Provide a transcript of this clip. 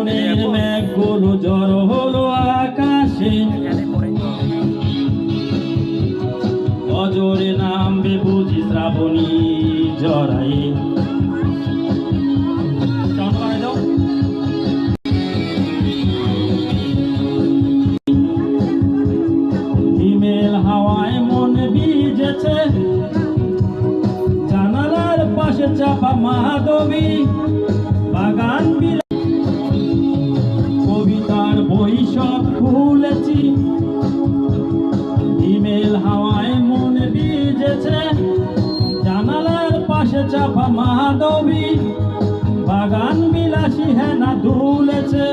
মনের মেঘগুলো জড়ো হলো আকাশে, অজরে নামবে বুঝি শ্রাবণী জড়াই। হিমেল হাওয়ায় মন ভিজেছে, জানালার পাশে চাপা মাধবী, বাগান কবিতার বই সব খুলেছি। হিমেল হাওয়ায় মন ভিজেছে, জানালার পাশে চাপা মাধবী, বাগান বিলাসী হেনা দুলেছে।